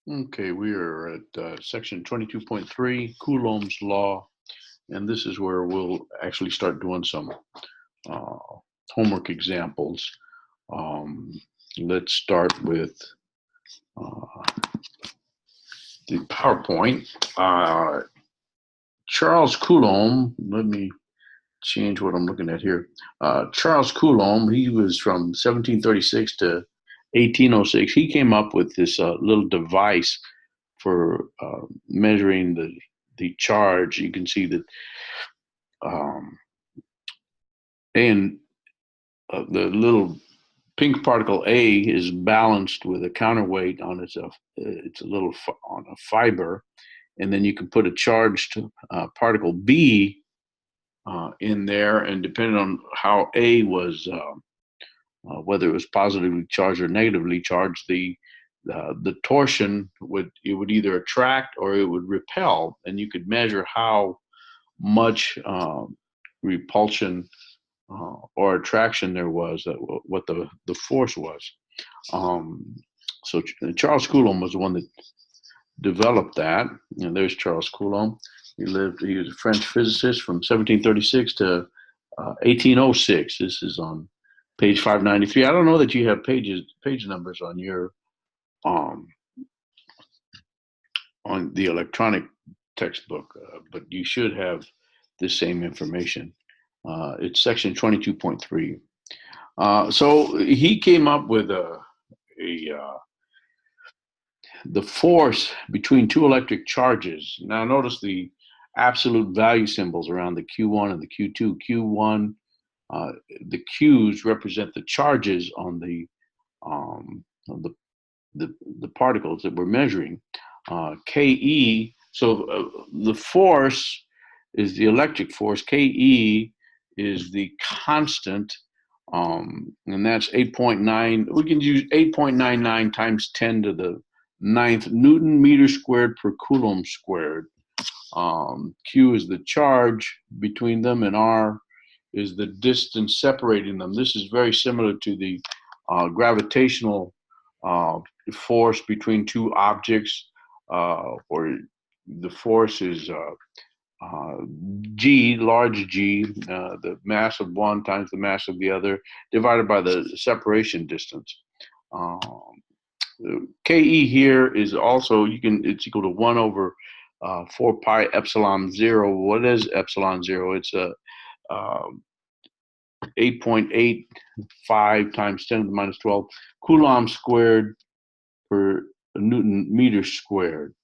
Okay, we are at section 22.3, Coulomb's law, and this is where we'll actually start doing some uh, homework examples. Um, let's start with uh, the PowerPoint. Charles Coulomb, let me change what I'm looking at here. Charles Coulomb, he was from 1736 to 1806. He came up with this little device for measuring the charge. You can see that um, and the little pink particle A is balanced with a counterweight on it's a little on a fiber, and then you can put a charged particle B in there, and depending on how A was, whether it was positively charged or negatively charged, the torsion would either attract or it would repel, and you could measure how much repulsion or attraction there was, what the force was. Um, so Charles Coulomb was the one that developed that. And there's Charles Coulomb. He was a French physicist from 1736 to 1806. This is on page 593. I don't know that you have page numbers um, on the electronic textbook, but you should have the same information. It's section 22.3. So he came up with the force between two electric charges. Now notice the absolute value symbols around the Q1 and the Q2. Q1, the Q's represent the charges on the particles that we're measuring. Ke, so the force is the electric force. Ke is the constant, and that's 8.9. We can use 8.99 times 10 to the ninth Newton meter squared per Coulomb squared. Q is the charge between them, and R is the distance separating them. This is very similar to the gravitational force between two objects, or the force is G, large G, the mass of one times the mass of the other, divided by the separation distance. Ke here is also, it's equal to 1 over 4 pi epsilon 0. What is epsilon 0? It's a 8.85 times 10 to the minus 12 Coulomb squared per Newton meter squared.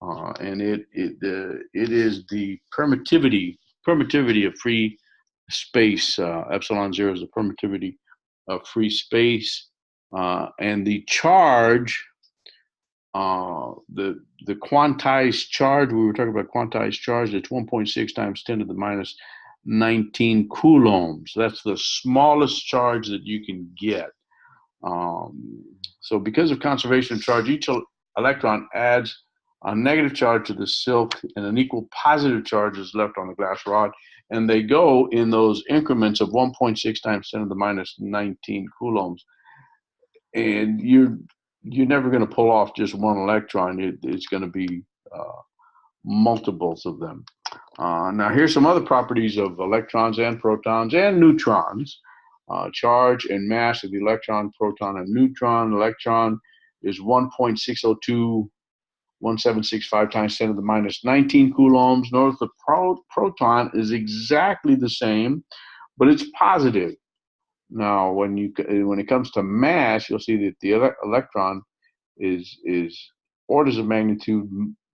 And it is the permittivity of free space. Epsilon 0 is the permittivity of free space, and the charge, the quantized charge. We were talking about quantized charge. It's 1.6 times 10 to the minus 19 coulombs. That's the smallest charge that you can get. So because of conservation of charge, each electron adds a negative charge to the silk, and an equal positive charge is left on the glass rod, and they go in those increments of 1.6 times 10 to the minus 19 coulombs. And you're never going to pull off just one electron. It's going to be multiples of them. Now here's some other properties of electrons and protons and neutrons. Charge and mass of the electron, proton, and neutron. Electron is 1.6021765 times 10 to the minus 19 coulombs. Notice the proton is exactly the same, but it's positive. Now, when it comes to mass, you'll see that the electron is orders of magnitude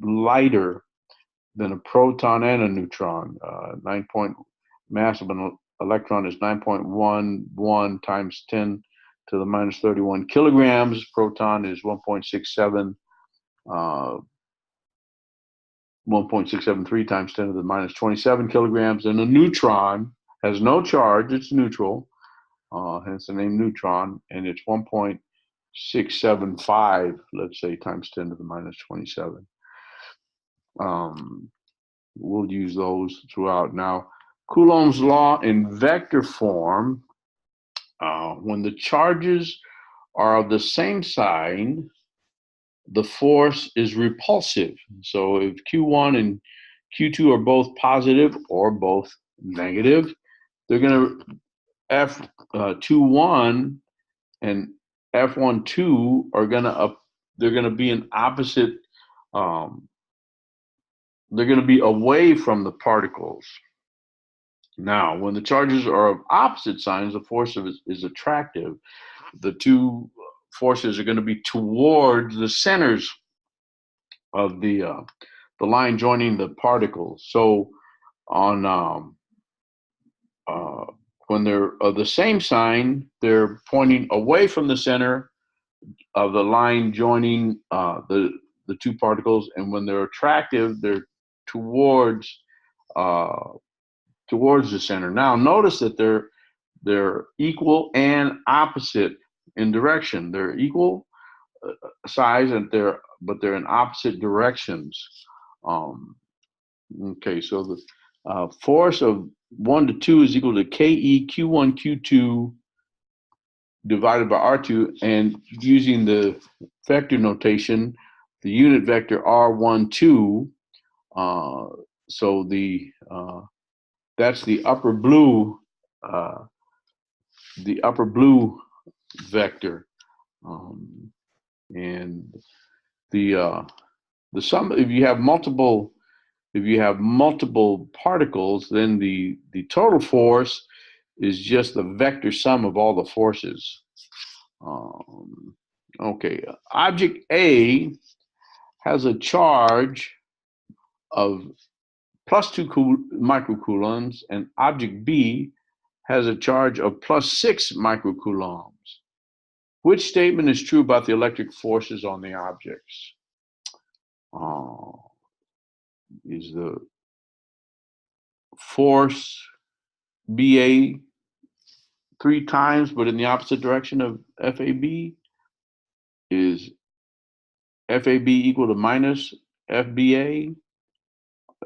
lighter than a proton and a neutron. Mass of an electron is 9.11 times 10 to the minus 31 kilograms. Proton is 1.673 times 10 to the minus 27 kilograms. And a neutron has no charge, it's neutral, hence the name neutron, and it's 1.675, let's say, times 10 to the minus 27. We'll use those throughout. Now, Coulomb's law in vector form, when the charges are of the same sign, the force is repulsive. So if Q1 and Q2 are both positive or both negative, they're going to F21 and F12 are going to they're going to be in opposite. They're going to be away from the particles. Now, when the charges are of opposite signs, the force is attractive. The two forces are going to be towards the centers of the line joining the particles. So on when they're of the same sign, they're pointing away from the center of the line joining the two particles, and when they're attractive, they're towards the center. Now, notice that they're equal and opposite in direction. They're equal size, and but they're in opposite directions. Okay, so the force of 1 to 2 is equal to KE Q1 Q2 divided by R2, and using the vector notation, the unit vector R12. So that's the upper blue vector, and the sum. If you have multiple particles, then the total force is just the vector sum of all the forces. Okay, object A has a charge of +2 microcoulombs, and object B has a charge of +6 microcoulombs. Which statement is true about the electric forces on the objects? Is the force BA 3 times, but in the opposite direction of FAB? Is FAB equal to minus FBA?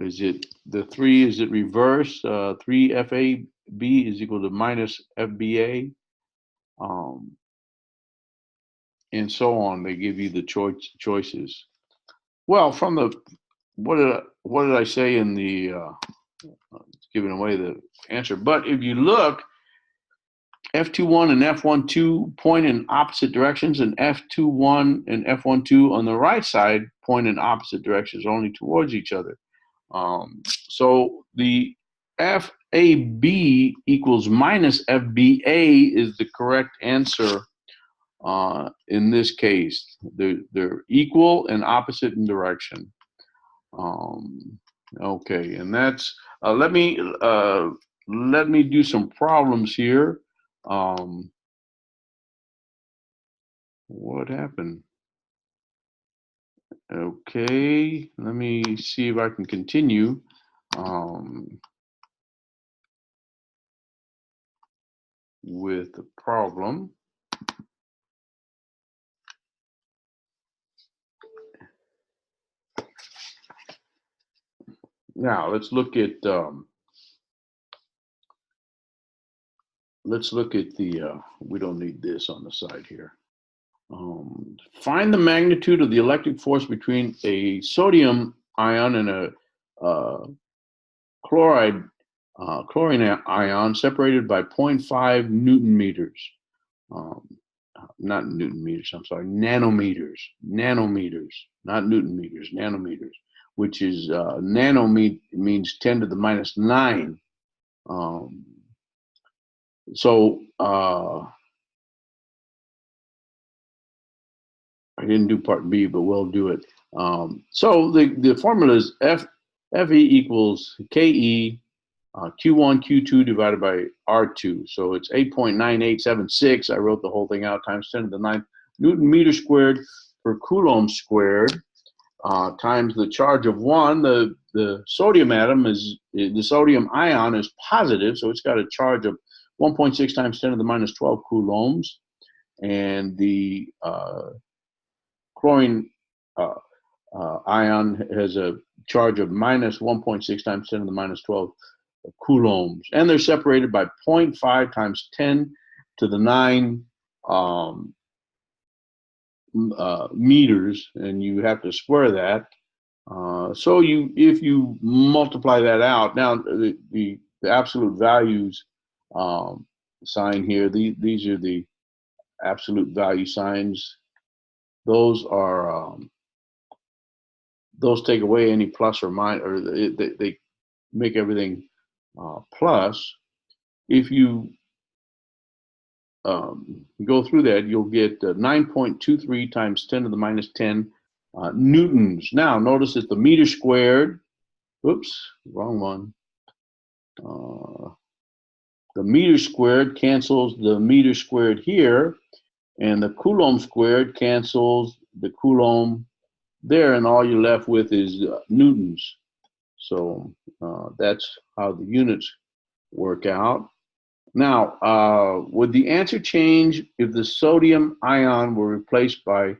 Is it the 3? Is it reverse? 3 FAB is equal to minus FBA, and so on. They give you the choices. Well, from the what did I say in the giving away the answer? But if you look, F21 and F12 point in opposite directions, and F21 and F12 on the right side point in opposite directions, only towards each other. So the FAB equals minus FBA is the correct answer in this case. They're equal and opposite in direction. Okay, and that's let me do some problems here. What happened? Okay, let me see if I can continue. With the problem. Now let's look at the we don't need this on the side here. Find the magnitude of the electric force between a sodium ion and a chlorine ion separated by 0.5 Newton meters. Not Newton meters, I'm sorry, nanometers, not Newton meters, nanometers, which is means 10 to the minus 9. So I didn't do part B, but we'll do it. So the formula is FE equals KE Q1 Q2 divided by R2. So it's 8.9876. I wrote the whole thing out, times 10 to the 9th Newton meter squared per Coulomb squared, times the charge of 1. The sodium atom the sodium ion is positive, so it's got a charge of 1.6 times 10 to the minus 12 coulombs, and the chlorine ion has a charge of minus 1.6 times 10 to the minus 12 coulombs, and they're separated by 0.5 times 10 to the 9 meters, and you have to square that. So if you multiply that out, now the absolute values sign here, these are the absolute value signs. Those are those take away any plus or minus, or they make everything plus. If you go through that, you'll get 9.23 times 10 to the minus 10 newtons. Now, notice that the meter squared, oops, wrong one. The meter squared cancels the meter squared here, and the Coulomb squared cancels the Coulomb there, and all you're left with is newtons. So that's how the units work out. Now, would the answer change if the sodium ion were replaced by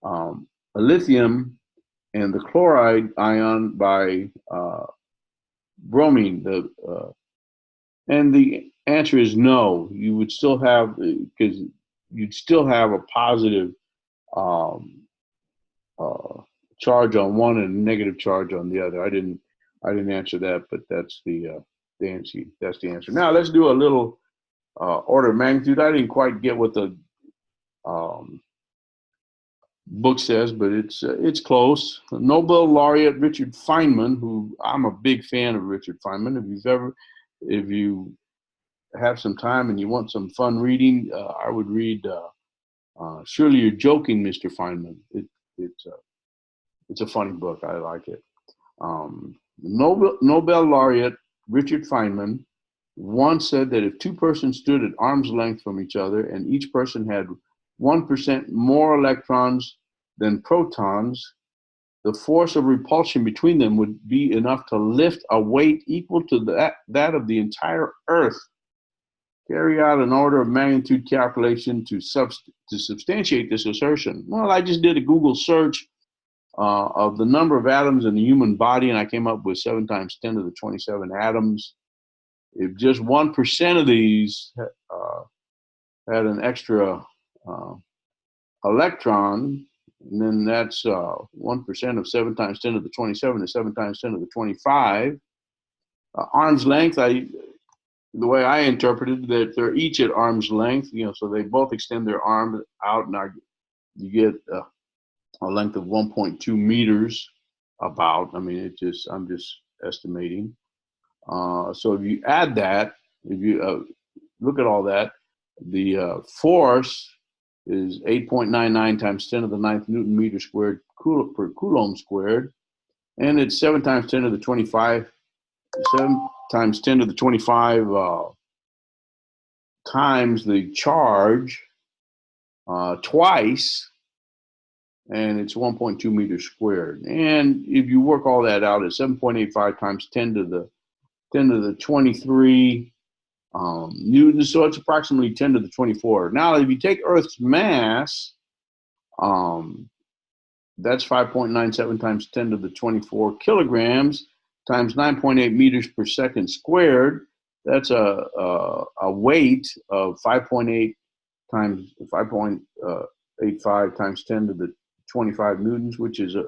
a lithium and the chloride ion by bromine? And the answer is no. You would still have, because you'd still have a positive charge on one and a negative charge on the other. I didn't answer that, but that's the answer. That's the answer. Now let's do a little order of magnitude. I didn't quite get what the book says, but it's close. Nobel laureate Richard Feynman, who I'm a big fan of Richard Feynman. If you have some time and you want some fun reading, I would read Surely You're Joking, Mr. Feynman. It's a funny book. I like it. Nobel laureate Richard Feynman once said that if two persons stood at arm's length from each other and each person had 1% more electrons than protons, the force of repulsion between them would be enough to lift a weight equal to that of the entire Earth. Carry out an order of magnitude calculation to substantiate this assertion. Well, I just did a Google search of the number of atoms in the human body, and I came up with 7 times 10 to the 27 atoms. If just 1% of these had an extra electron, and then that's 1% of 7 times 10 to the 27 is 7 times 10 to the 25. Arm's length, the way I interpreted that they're each at arm's length, so they both extend their arm out, and you get a length of 1.2 meters about. I mean, I'm just estimating. So if you add that, if you look at all that, the force is 8.99 times 10 to the 9th Newton meter squared per Coulomb squared, and it's 7 times 10 to the 25, 7 times 10 to the 25 times the charge twice, and it's 1.2 meters squared. And if you work all that out, it's 7.85 times 10 to the 23 newtons, so it's approximately 10 to the 24. Now, if you take Earth's mass, that's 5.97 times 10 to the 24 kilograms times 9.8 meters per second squared. That's a weight of 5.8 times 5.85 times 10 to the 25 newtons, which is a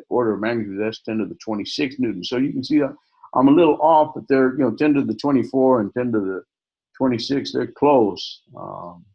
order of magnitude. That's 10 to the 26 newtons. So you can see I'm a little off, but they're 10 to the 24 and 10 to the 26. They're close.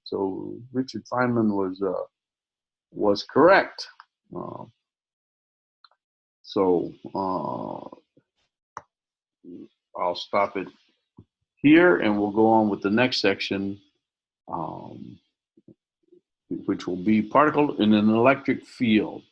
So Richard Feynman was correct. So I'll stop it here, and we'll go on with the next section, which will be particle in an electric field.